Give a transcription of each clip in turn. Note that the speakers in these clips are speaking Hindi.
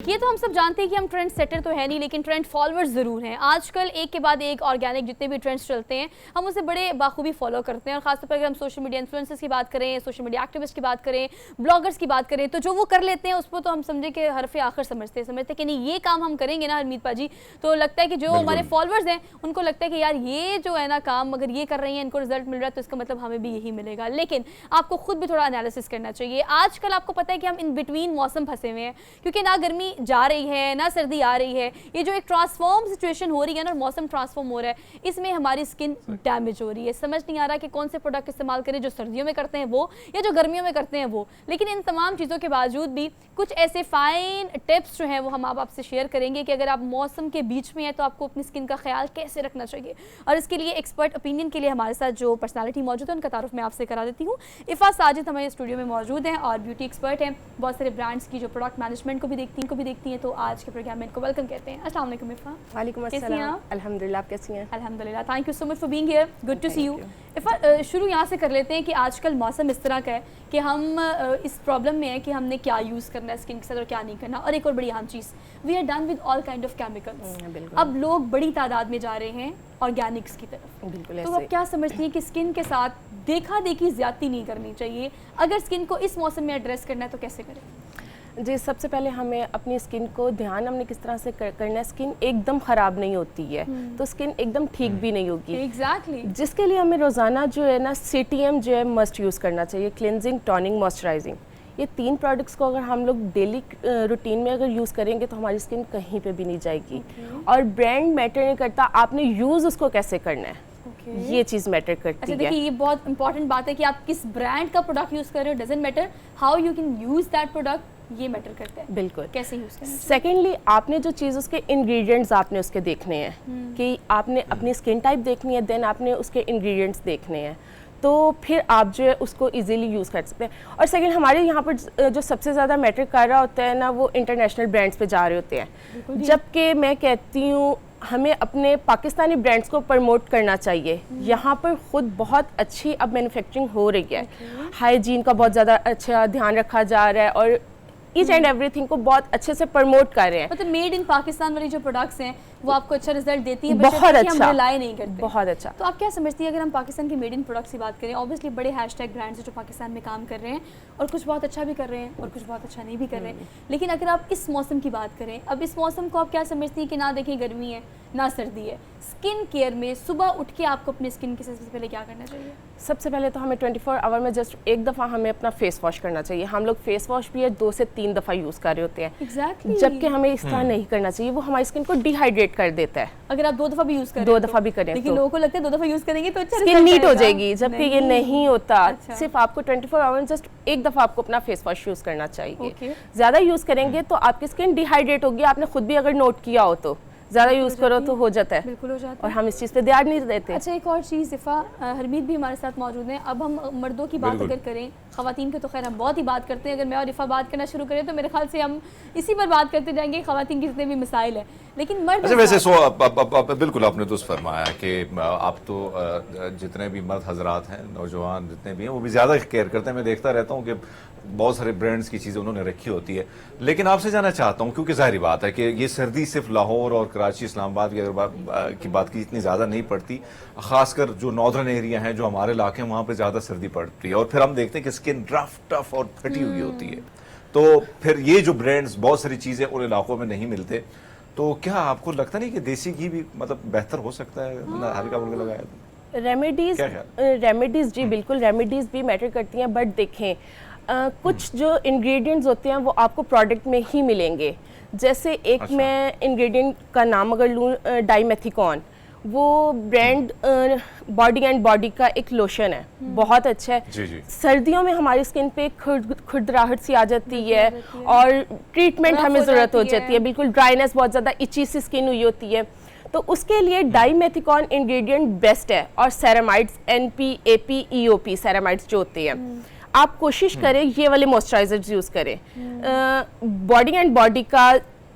ये तो हम सब जानते हैं कि हम ट्रेंड सेटर तो है नहीं, लेकिन ट्रेंड फॉलोअर्स ज़रूर हैं। आजकल एक के बाद एक ऑर्गेनिक जितने भी ट्रेंड्स चलते हैं हम उसे बड़े बाखूबी फॉलो करते हैं। और ख़ासतौर पर अगर हम सोशल मीडिया इन्फ्लुएंसर्स की बात करें, सोशल मीडिया एक्टिविस्ट की बात करें, ब्लॉगर्स की बात करें, तो जो वो कर लेते हैं उस पर तो हम समझे कि हरफ़े आखिर समझते हैं कि नहीं ये काम हम करेंगे ना हरमीत पाजी, तो लगता है कि जो हमारे फॉलोअर्स हैं उनको लगता है कि यार ये जो है ना काम अगर ये कर रही हैं इनको रिजल्ट मिल रहा है तो इसका मतलब हमें भी यही मिलेगा। लेकिन आपको खुद भी थोड़ा एनालिसिस करना चाहिए। आजकल आपको पता है कि हम इन बिटवीन मौसम फंसे हुए हैं, क्योंकि ना गर्मी जा रही है ना सर्दी आ रही है। ये जो एक ट्रांसफॉर्म सिचुएशन हो रही है ना, और मौसम ट्रांसफॉर्म हो रहा है, इसमें हमारी स्किन डैमेज हो रही है। समझ नहीं आ रहा कि कौन से प्रोडक्ट इस्तेमाल करें, जो सर्दियों में करते हैं वो या जो गर्मियों में करते हैं वो। लेकिन इन तमाम चीज़ों के बावजूद भी कुछ ऐसे फाइन टिप्स जो हैं वो हम आपसे शेयर करेंगे कि अगर आप मौसम के बीच में हैं तो आपको अपनी स्किन का ख्याल कैसे रखना चाहिए। और इसके लिए एक्सपर्ट ओपिनियन के लिए हमारे साथ जो पर्सनालिटी मौजूद है उनका तारुफ मैं आपसे करा देती हूँ। इफ़ा साजिद हमारे स्टूडियो में मौजूद हैं और ब्यूटी एक्सपर्ट हैं, बहुत सारे ब्रांड्स की जो प्रोडक्ट मैनेजमेंट को भी देखती हैं। तो आज के प्रोग्राम में इनको वेलकम कहते हैं। अस्सलाम वालेकुम इफ़ा। वालेकुम अस्सलाम। अल्हम्दुलिल्लाह, आप कैसी हैं? अल्हम्दुलिल्लाह, thank you so much for being here, good to see you. Ifa, शुरू यहाँ से कर लेते हैं कि आजकल मौसम इस तरह का है कि हम इस प्रॉब्लम में है कि हमने क्या यूज़ करना है स्किन के साथ और क्या नहीं करना। और एक और बड़ी अहम चीज़, we are done with all kind of chemicals. अब लोग बड़ी तादाद में जा रहे हैं ऑर्गेनिक्स की तरफ। बिल्कुल। तो आप क्या समझती हैं कि स्किन के साथ देखा देखी ज़्यादती नहीं करनी चाहिए? अगर स्किन को इस मौसम में एड्रेस करना है तो कैसे करें? जी, सबसे पहले हमें अपनी स्किन को ध्यान हमने किस तरह से करना है। स्किन एकदम ख़राब नहीं होती है तो स्किन एकदम ठीक भी नहीं होगी। एग्जैक्टली। जिसके लिए हमें रोज़ाना जो है ना CTM जो है मस्ट यूज़ करना चाहिए, क्लिनजिंग, टॉनिंग, मॉइस्चराइजिंग। ये 3 प्रोडक्ट्स को अगर हम लोग डेली रूटीन में अगर यूज़ करेंगे तो हमारी स्किन कहीं पे भी नहीं जाएगी। और ब्रांड मैटर नहीं करता, आपने यूज़ उसको कैसे करना है ये चीज़ मैटर करती अच्छा, है। देखिए ये बहुत इंपॉर्टेंट बात है कि आप किस ब्रांड का प्रोडक्ट यूज़ कर रहे हो, doesn't matter how you can use that product, ये मैटर करता है। बिल्कुल। कैसे यूज़ करना है। सेकेंडली, आपने जो चीज़ उसके इंग्रेडिएंट्स आपने उसके देखने हैं कि आपने अपनी स्किन टाइप देखनी है, देन आपने उसके इंग्रेडिएंट्स देखने हैं, तो फिर आप जो है उसको इजीली यूज़ कर सकते हैं। और सेकंड, हमारे यहाँ पर जो सबसे ज़्यादा मैटर कर रहा होता है ना, वो इंटरनेशनल ब्रांड्स पे जा रहे होते हैं, जबकि मैं कहती हूँ हमें अपने पाकिस्तानी ब्रांड्स को प्रमोट करना चाहिए। यहाँ पर ख़ुद बहुत अच्छी अब मैन्युफैक्चरिंग हो रही है, हाइजीन का बहुत ज़्यादा अच्छा ध्यान रखा जा रहा है और ईच एंड एवरीथिंग को बहुत अच्छे से प्रमोट कर रहे हैं। मतलब मेड इन पाकिस्तान वाली जो प्रोडक्ट्स हैं वो आपको अच्छा रिजल्ट देती है, बहुत अच्छा, हम रिलाई नहीं करते। बहुत अच्छा। तो आप क्या समझती है, अगर हम पाकिस्तान के मेड इन प्रोडक्ट्स की बात करें, ऑब्वियसली बड़े हैशटैग ब्रांड्स हैं जो पाकिस्तान में काम कर रहे हैं और कुछ बहुत अच्छा भी कर रहे हैं और कुछ बहुत अच्छा नहीं भी कर रहे हैं, लेकिन अगर आप इस मौसम की बात करें, अब इस मौसम को आप क्या समझती हैं कि ना देखें गर्मी है ना सर्दी है, स्किन केयर में सुबह उठ के आपको अपनी स्किन के सबसे पहले क्या करना चाहिए? सबसे पहले तो हमें 24 आवर में जस्ट एक दफ़ा हमें अपना फेस वॉश करना चाहिए। हम लोग फेस वॉश भी 2 से 3 दफ़ा यूज़ कर रहे होते हैं। Exactly. जबकि हमें इस तरह नहीं करना चाहिए, वो हमारी स्किन को डिहाइड्रेट कर देता है। अगर आप 2 दफ़ा भी यूज़ करें, 2 दफ़ा भी करें, लेकिन लोगों को लगता है 2 दफ़ा यूज़ करेंगे तो अच्छा स्किन नीट हो जाएगी, जबकि ये नहीं होता। अच्छा। सिर्फ आपको 24 आवर में जस्ट एक दफ़ा आपको अपना फेस वॉश यूज़ करना चाहिए। Okay. ज़्यादा यूज़ करेंगे तो आपकी स्किन डिहाइड्रेट होगी। आपने खुद भी अगर नोट किया हो तो ज़्यादा यूज़ करो तो हो जाता है। बिल्कुल हो जाता है। और हम इस चीज़ पे ध्यान नहीं देते। अच्छा, एक और चीज़, इफ़ा, हरमीत भी हमारे साथ मौजूद हैं। अब हम मर्दों की बात अगर करें, ख़वातीन की तो खैर हम बहुत ही बात करते हैं, अगर मैं और इफ़ा बात करना शुरू करें तो मेरे ख्याल से हम इसी पर बात करते जाएंगे, ख़वातीन के जितने भी मसाइल हैं, लेकिन मर्द। अच्छा, वैसे बिल्कुल आपने तो फरमाया कि आप तो जितने भी मर्द हजरात हैं, नौजवान जितने भी हैं, वो भी ज़्यादा केयर करते हैं। मैं देखता रहता हूँ कि बहुत सारे ब्रांड्स की चीज़ें उन्होंने रखी होती है। लेकिन आपसे जानना चाहता हूँ, क्योंकि जाहिर बात है कि ये सर्दी सिर्फ लाहौर और कराची, इस्लामाबाद की बात की इतनी ज़्यादा नहीं पड़ती, खासकर जो नॉर्दर्न एरिया हैं, जो हमारे इलाके हैं, वहाँ पे ज़्यादा सर्दी पड़ती है और फिर हम देखते हैं कि स्किन रफ, टफ और फटी हुई होती है। तो फिर ये जो ब्रांड्स, बहुत सारी चीज़ें उन इलाकों में नहीं मिलते, तो क्या आपको लगता नहीं कि देसी घी भी मतलब बेहतर हो सकता है हल्का फुल्का लगाया तो? रेमेडीज़ जी बिल्कुल, रेमेडीज़ भी मैटर करती हैं, बट देखें कुछ जो इंग्रेडिएंट्स होते हैं वो आपको प्रोडक्ट में ही मिलेंगे। जैसे एक अच्छा। मैं इंग्रेडिएंट का नाम अगर लूँ, डाइमेथिकॉन, वो ब्रांड बॉडी एंड बॉडी का एक लोशन है, बहुत अच्छा है। जी जी। सर्दियों में हमारी स्किन पे खुरदराहट सी आ जाती है और ट्रीटमेंट हमें ज़रूरत हो जाती है, बिल्कुल ड्राइनेस, बहुत ज़्यादा इची सी स्किन हुई होती है, तो उसके लिए डाइमेथिकॉन इंग्रेडिएंट बेस्ट है। और ceramides, NP, AP, EOP ceramides जो होते हैं, आप कोशिश करें ये वाले मॉइस्चराइजर्स यूज़ करें। बॉडी एंड बॉडी का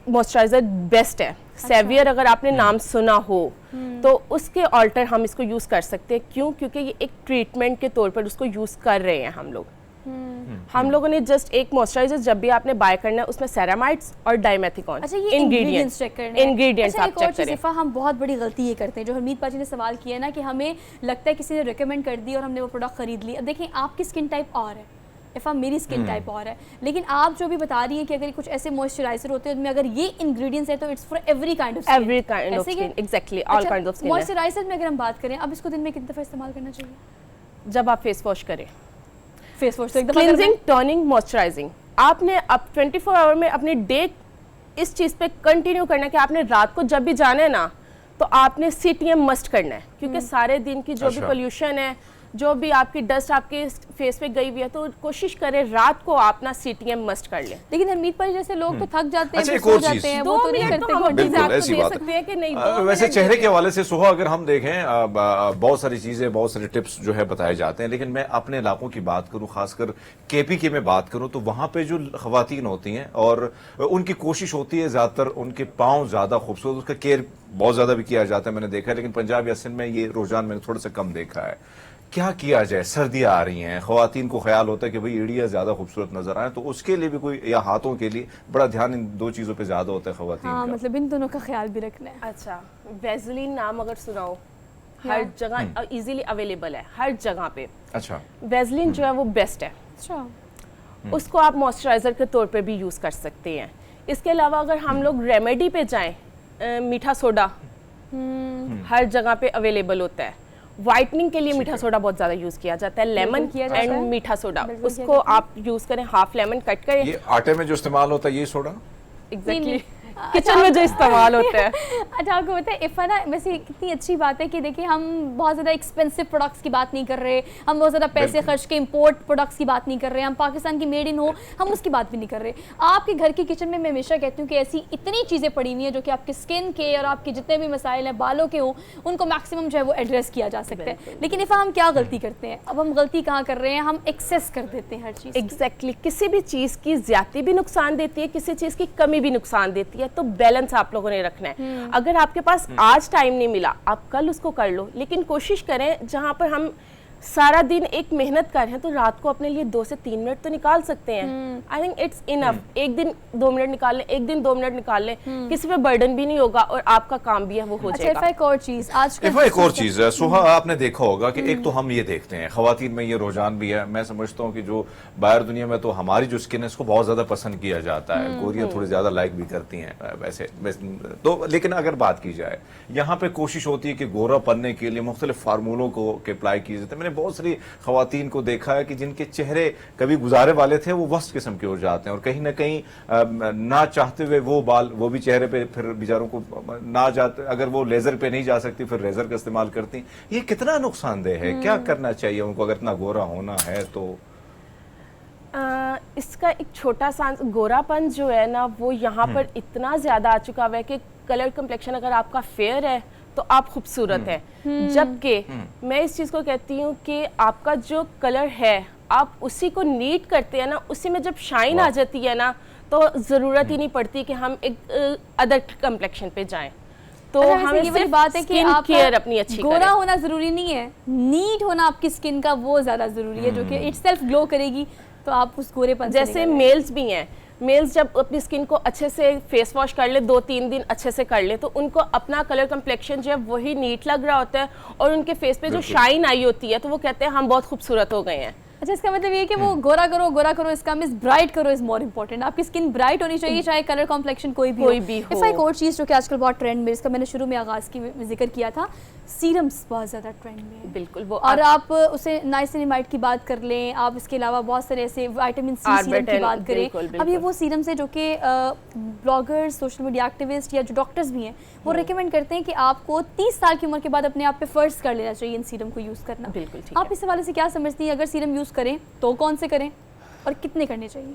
मॉइस्चराइजर बेस्ट है। सेवियर अगर आपने नाम सुना हो तो उसके ऑल्टर हम इसको यूज़ कर सकते हैं। क्यों? क्योंकि ये एक ट्रीटमेंट के तौर पर उसको यूज़ कर रहे हैं हम लोग। हम लोगों ने जस्ट एक मॉइस्चराइजर जब भी आपने बाय करना है उसमें सेरामाइड्स और डाइमेथिकॉन अच्छा, ये इंग्रेडिएंट्स चेक करने हैं। इंग्रेडिएंट्स अच्छा, आप एक और चेक चीज़ करें। इफ़ा, हम बहुत बड़ी गलती ये करते हैं, जो हरमीत पाजी ने सवाल किया है ना, कि हमें लगता है किसी ने रिकमेंड कर दी और हमने वो प्रोडक्ट खरीद ली। अब देखें, आपकी स्किन टाइप और है, इफ़ा मेरी स्किन टाइप और है, लेकिन आप जो भी बता रही हैं कि अगर कुछ ऐसे मॉइस्चराइजर होते हैं उनमें अगर ये इंग्रेडिएंट्स है तो it's for every kind of every kind of skin, exactly all kind of skin. Moisturiser में अगर हम बात करें, अब इसको दिन में कितनी दफ़ा इस्तेमाल करना चाहिए? जब आप फेस वॉश करें, फेस वॉश तो एक दफ़ा क्लींजिंग, टोनिंग, मॉइस्चराइजिंग, आपने अब 24 आवर में अपने डे इस चीज़ पे कंटिन्यू करना है कि आपने रात को जब भी जाना है ना, तो आपने CTM मस्ट करना है, क्योंकि सारे दिन की जो भी अच्छा। पोल्यूशन है, जो भी आपकी डस्ट आपके फेस पे गई हुई है, तो कोशिश करें रात को आप ना CTM मस्ट कर लें। लेकिन हरमीत पाजी जैसे लोग तो थक जाते हैं, अच्छा, फिर एक और सो चीज़। जाते हैं, 2 वो तो नहीं मिनट करते। तो हम बिल्कुल, आपको ऐसी दे बात है। सकते हैं कि नहीं, 2 वैसे मिनट चेहरे दे के हवाले से सुहा अगर हम देखें, बहुत सारी चीजें, बहुत सारे टिप्स जो है बताए जाते हैं, लेकिन मैं अपने इलाकों की बात करूं, खासकर KP की मैं बात करूं, तो वहां पे जो खवातीन होती हैं और उनकी कोशिश होती है ज्यादातर उनके पाँव ज्यादा खूबसूरत, उसका केयर बहुत ज्यादा भी किया जाता है, मैंने देखा है, लेकिन पंजाब या सिंध में ये रुझान मैंने थोड़ा सा कम देखा है। क्या किया जाए? सर्दियां आ रही हैं, खवातीन को ख्याल होता है कि भाई एड़िया ज्यादा खूबसूरत नजर आए, तो उसके लिए भी कोई, या हाथों के लिए बड़ा ध्यान इन 2 चीजों पे ज्यादा होता है खवातीन हाँ, का। मतलब इन दोनों का ख्याल भी रखना है। अच्छा, वैसलीन नाम अगर सुनाओ, हर जगह इजीली अवेलेबल है, हर जगह पे अच्छा, वैसलीन जो है वो बेस्ट है। अच्छा, उसको आप मॉइस्चराइजर के तौर पे भी यूज़ कर सकते हैं। इसके अलावा अगर हम लोग रेमेडी पे जाएं, मीठा सोडा हर जगह पे अवेलेबल होता है। वाइटनिंग के लिए मीठा सोडा बहुत ज़्यादा यूज़ किया जाता है, लेमन किया जाता एंड है। मीठा सोडा, बिल्कुल किया उसको आप यूज़ करें, हाफ लेमन कट करें। ये आटे में जो इस्तेमाल होता है ये सोडा? एग्जैक्टली किचन में जो इस्तेमाल होता है। अच्छा, आपको पता है इफ़ा ना, वैसे कितनी अच्छी बात है कि देखिए हम बहुत ज़्यादा एक्सपेंसिव प्रोडक्ट्स की बात नहीं कर रहे, हम बहुत ज़्यादा पैसे बिल्कुल। खर्च के इंपोर्ट प्रोडक्ट्स की बात नहीं कर रहे, हम पाकिस्तान की मेड इन हो हम उसकी बात भी नहीं कर रहे। आपके घर की किचन में मैं हमेशा कहती हूँ कि ऐसी इतनी चीज़ें पड़ी हुई हैं जो कि आपके स्किन के और आपके जितने भी मसाइल हैं बालों के हों, उनको मैक्सिमम जो है वो एड्रेस किया जा सकता है। लेकिन इफ़ा हम क्या गलती करते हैं? अब हम गलती कहाँ कर रहे हैं? हम एक्सेस कर देते हैं हर चीज़। एग्जैक्टली किसी भी चीज़ की ज्यादती भी नुकसान देती है, किसी चीज़ की कमी भी नुकसान देती है, तो बैलेंस आप लोगों ने रखना है। अगर आपके पास आज टाइम नहीं मिला, आप कल उसको कर लो, लेकिन कोशिश करें जहां पर हम सारा दिन एक मेहनत कर रहे हैं तो रात को अपने लिए 2 से 3 मिनट तो निकाल सकते हैं। I think it's enough. एक दिन 2 मिनट निकाल लें, एक दिन 2 मिनट निकाल लें, किसी पे बर्डन भी नहीं होगा और आपका काम भी है वो हो अच्छा, जाएगा। इफ़ा एक और चीज़ आजकल एक और चीज है सुहा, आपने देखा होगा कि एक तो हम ये देखते हैं, खवातीन में ये रुझान भी है, मैं समझता हूँ कि जो बाहर दुनिया में तो हमारी जो स्किन है इसको बहुत ज्यादा पसंद किया जाता है, गोरियां थोड़ी ज्यादा लाइक भी करती हैं वैसे तो, लेकिन अगर बात की जाए यहाँ पे कोशिश होती है कि गोरा बनने के लिए मुख्तलिफ फार्मूलों को अप्लाई किए जाते हैं। मैंने बहुत सारी खवातीन को देखा है कि जिनके चेहरे कभी गुजारे वाले थे वो वस्त किस्म के हो जाते हैं, और कहीं ना कहीं ना चाहते हुए वो बाल वो भी चेहरे पे फिर बेचारों को ना जाते, अगर वो लेजर पे नहीं जा सकती फिर लेजर का इस्तेमाल करती। ये कितना नुकसानदेह है? क्या करना चाहिए उनको अगर इतना गोरा होना है तो? इसका एक छोटा सा गोरापन जो है ना वो यहाँ पर इतना ज्यादा आ चुका हुआ है कि कलर कम्प्लेक्शन अगर आपका फेयर है तो आप खूबसूरत है, जबकि मैं इस चीज़ को कहती हूँ कि आपका जो कलर है आप उसी को नीट करते हैं ना, उसी में जब शाइन आ जाती है ना तो ज़रूरत ही नहीं पड़ती कि हम एक अदर कम्प्लेक्शन पे जाएं। तो अच्छा, हमें ये वाली सिर्फ बात है कि स्किन आप केयर अपनी अच्छी गोरा करें। होना जरूरी नहीं है, नीट होना आपकी स्किन का वो ज्यादा जरूरी है, जो कि इट सेल्फ ग्लो करेगी तो आप उस गोरेपन से जैसे निकल मेल्स भी हैं, मेल्स जब अपनी स्किन को अच्छे से फेस वॉश कर ले, 2-3 दिन अच्छे से कर ले, तो उनको अपना कलर कम्प्लेक्शन जो है वही नीट लग रहा होता है और उनके फेस पे जो बिल्कुल। शाइन आई होती है तो वो कहते हैं हम बहुत खूबसूरत हो गए हैं। अच्छा, इसका मतलब ये है कि वो गोरा करो, इसका मींस ब्राइट करो इज मोर इंपॉर्टेंट। आपकी स्किन ब्राइट होनी चाहिए, चाहे कलर कॉम्प्लेक्शन कोई भी हो। इफ़ एक और चीज़ जो कि आजकल बहुत ट्रेंड में, इसका मैंने शुरू में आगाज़ की जिक्र किया था, सीरम्स बहुत ज़्यादा ट्रेंड में है। बिल्कुल, वो और आप उसे नाइसिनिमाइड की बात कर लें, आप इसके अलावा बहुत सारे ऐसे विटामिन सी सीरम की बात करें। बिल्कुल, अब ये वो सीरम्स है जो कि ब्लॉगर्स, सोशल मीडिया एक्टिविस्ट या जो डॉक्टर्स भी हैं वो रिकमेंड करते हैं कि आपको 30 साल की उम्र के बाद अपने आप पे फ़र्ज कर लेना चाहिए इन सीरम को यूज़ करना। बिल्कुल ठीक आप इस हवाले से क्या समझती हैं? अगर सीरम यूज़ करें तो कौन से करें और कितने करने चाहिए?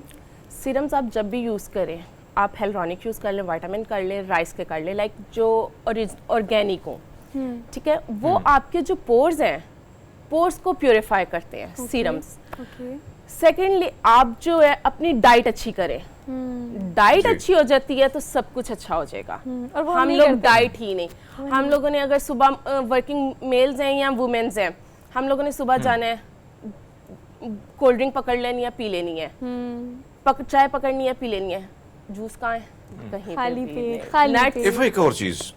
सीरम्स आप जब भी यूज़ करें, आप हेल्रोनिक यूज़ कर लें, विटामिन कर लें, राइस के कर लें, लाइक जो ऑर्गेनिक हो, ठीक है, वो आपके जो पोर्स हैं, पोर्स को प्योरीफाई करते हैं सीरम्स। सेकेंडली आप जो है अपनी डाइट अच्छी करें, डाइट अच्छी हो जाती है तो सब कुछ अच्छा हो जाएगा। और वो हम नहीं लोग करते। डाइट ही नहीं, हम लोगों ने अगर सुबह वर्किंग मेल्स हैं या वुमेन्स हैं, हम लोगों ने सुबह जाना है, कोल्ड ड्रिंक पकड़ लेनी है, पी लेनी है, चाय पकड़नी है, पी लेनी है, जूस कहाँ है, कहीं खाली पे पेट, खाली Nuts- पेट। इफ एक और चीज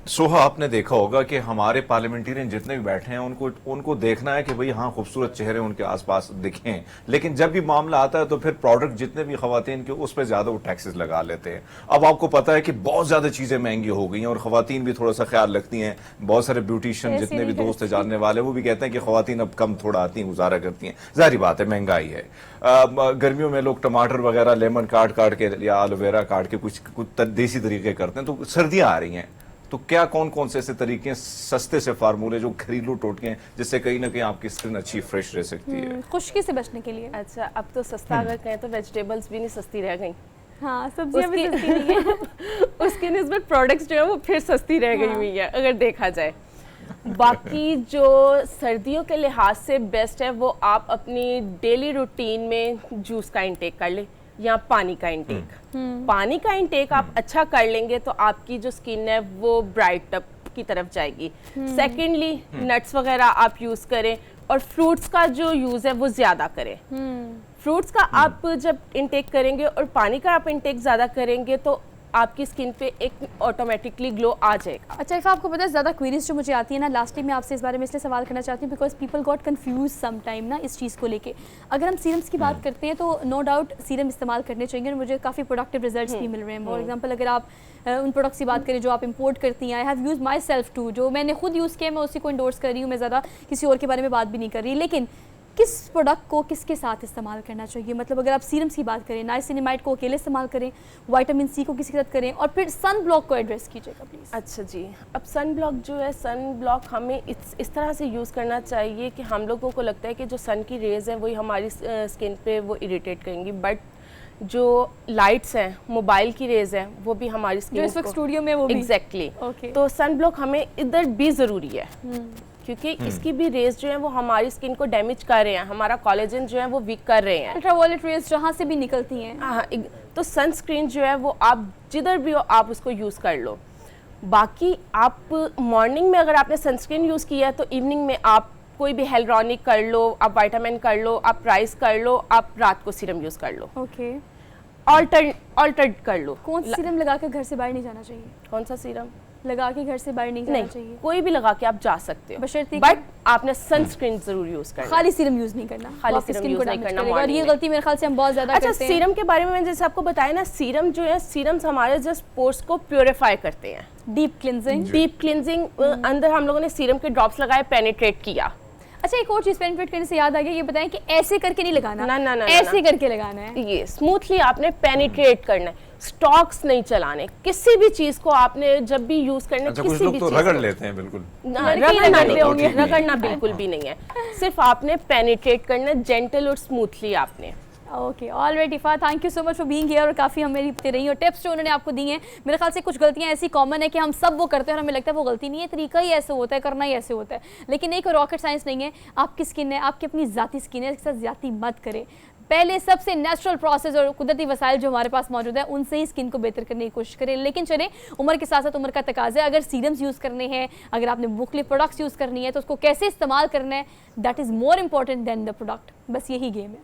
सोहा, आपने देखा होगा कि हमारे पार्लियामेंटेरियन जितने भी बैठे हैं उनको देखना है कि भाई हाँ खूबसूरत चेहरे उनके आसपास दिखें, लेकिन जब भी मामला आता है तो फिर प्रोडक्ट जितने भी खवातीन के उस पर ज्यादा वो टैक्सेस लगा लेते हैं। अब आपको पता है कि बहुत ज्यादा चीजें महंगी हो गई हैं और खवातीन भी थोड़ा सा ख्याल रखती हैं। बहुत सारे ब्यूटिशियन ऐसे जितने भी नहीं दोस्त हैं जानने वाले वो भी कहते हैं कि खवातीन अब कम थोड़ा आती हैं, गुजारा करती हैं। जाहिर बात है महंगाई है। गर्मियों में लोग टमाटर वगैरह लेमन काट के या एलोवेरा काट के कुछ देसी तरीके करते हैं, तो सर्दियां आ रही हैं, तो क्या कौन कौन से ऐसे तरीके हैं, सस्ते से फार्मूले जो घरेलू टोटके हैं, जिससे कहीं ना कहीं आपकी स्किन अच्छी फ्रेश रह सकती है? खुश्की से बचने के लिए। अच्छा, अब तो सस्ता अगर कहें तो वेजिटेबल्स भी नहीं सस्ती रह गई, हाँ, सब्जियां भी उसकी- सस्ती नहीं है। उसकी निस्बत प्रोडक्ट्स जो है वो फिर सस्ती रह गई हुई है अगर देखा जाए। बाकी जो सर्दियों के लिहाज से बेस्ट है वो आप अपनी डेली रूटीन में जूस का इंटेक कर ले या पानी का इंटेक। पानी का इंटेक आप अच्छा कर लेंगे तो आपकी जो स्किन है वो ब्राइट अप की तरफ जाएगी। सेकेंडली नट्स वगैरह आप यूज़ करें और फ्रूट्स का जो यूज़ है वो ज़्यादा करें। फ्रूट्स का आप जब इंटेक करेंगे और पानी का आप इंटेक ज़्यादा करेंगे तो आपकी स्किन पे एक ऑटोमेटिकली ग्लो आ जाएगा। अच्छा, इफ़ आपको पता है ज़्यादा क्वेरीज जो मुझे आती है ना, लास्टली मैं आपसे इस बारे में इसलिए सवाल करना चाहती हूँ because people got confuse some time ना इस चीज़ को लेके। अगर हम सीरम्स की बात करते हैं तो नो डाउट सीरम इस्तेमाल करने चाहिए और मुझे काफ़ी प्रोडक्टिव रिजल्ट्स भी मिल रहे हैं। फॉर एग्जाम्पल अगर आप उन प्रोडक्ट्स की बात करें जो आप इंपोर्ट करती हैं, I have use myself too, जो मैंने खुद यूज़ किया मैं उसी को इंडोर्स कर रही हूँ, मैं ज़्यादा किसी और के बारे में बात भी नहीं कर रही। लेकिन किस प्रोडक्ट को किसके साथ इस्तेमाल करना चाहिए, मतलब अगर आप सीरम्स की बात करें, नाइसिनिमाइड को अकेले इस्तेमाल करें, विटामिन सी को किसी के साथ करें, और फिर सन ब्लॉक को एड्रेस कीजिएगा प्लीज़। अच्छा जी, अब सन ब्लॉक जो है, सन ब्लॉक हमें इस तरह से यूज़ करना चाहिए कि हम लोगों को लगता है कि जो सन की रेज़ हैं वही हमारी स्किन पे वो इरिटेट करेंगी, बट जो लाइट्स हैं, मोबाइल की रेज़ हैं, वो भी हमारी जो स्किन इस वक्त स्टूडियो में वो भी एग्जैक्टली Okay. तो सन ब्लॉक हमें इधर भी ज़रूरी है क्योंकि इसकी भी रेज जो है वो हमारी स्किन को डैमेज कर रहे हैं, हमारा कोलेजन जो है वो वीक कर रहे हैं। अल्ट्रावायलेट रेज जहाँ से भी निकलती हैं। हाँ, तो सनस्क्रीन जो है वो आप जिधर भी हो आप उसको यूज़ कर लो। बाकी आप मॉर्निंग में अगर आपने सनस्क्रीन यूज़ किया है तो इवनिंग में आप कोई भी हेलरॉनिक कर लो, आप विटामिन कर लो, आप राइस कर लो, आप रात को सीरम यूज़ कर लो, ओके। ऑल्टर्ड कर लो। कौन सा सीरम लगा के घर से बाहर नहीं जाना चाहिए? कौन सा सीरम? लगा के घर से बाहर नहीं जाना चाहिए? कोई भी लगा के आप जा सकते हो, बशर्ते बट आपने सनस्क्रीन जरूर यूज करना। खाली सीरम यूज नहीं करना, खाली वो आपकी सीरम स्किन यूज को नहीं डैमेज करना करेगा। और ये morning गलती मेरे ख्याल से हम बहुत ज्यादा अच्छा, करते हैं। सीरम के बारे में मैंने जैसे आपको बताया ना, सीरम जो है, सीरम्स हमारे जस्ट पोर्स को प्योरीफाई करते हैं। Deep cleansing. डीप क्लिनजिंग, अंदर हम लोगों ने सीरम के ड्रॉप्स लगाए, पेनिट्रेट किया। अच्छा, एक और चीज पेनिट्रेट करने से याद आ गया, ये बताएं कि ऐसे करके नहीं लगाना, ना, ना, ना, ऐसे ना। करके लगाना है। ये स्मूथली आपने पेनिट्रेट करना है, स्टॉक्स नहीं चलाने। किसी भी चीज को आपने जब भी यूज करना है, अच्छा, कुछ किसी लोग भी तो चीज रगड़ को- लेते हैं बिल्कुल। लड़के ही रगड़ते होंगे। रगड़ना बिल्कुल भी नहीं है, सिर्फ आपने पेनिट्रेट करना है, जेंटल और स्मूथली आपने। Okay, alright Ifa, thank you so much for being here, और काफ़ी हमें मेरी रही और टिप्स जो उन्होंने आपको दी हैं। मेरे ख्याल से कुछ गलतियां ऐसी कॉमन है कि हम सब वो करते हैं और हमें लगता है वो गलती नहीं है, तरीका ही ऐसे होता है, करना ही ऐसे होता है, लेकिन एक रॉकेट साइंस नहीं है। आपकी स्किन है, आपकी अपनी ज़ाती स्किन है, इसके साथ ज़्यादती मत करें। पहले सबसे नेचुरल प्रोसेस और कुदरती वसाइल जो हमारे पास मौजूद है उनसे ही स्किन को बेहतर करने की कोशिश करें। लेकिन चलें, उम्र के साथ साथ उम्र का तकाजा है। अगर सीरम्स यूज़ करने हैं, अगर आपने मुख्तलिफ प्रोडक्ट्स यूज़ करनी है तो उसको कैसे इस्तेमाल करना है, that is more important than the product. बस यही गेम है।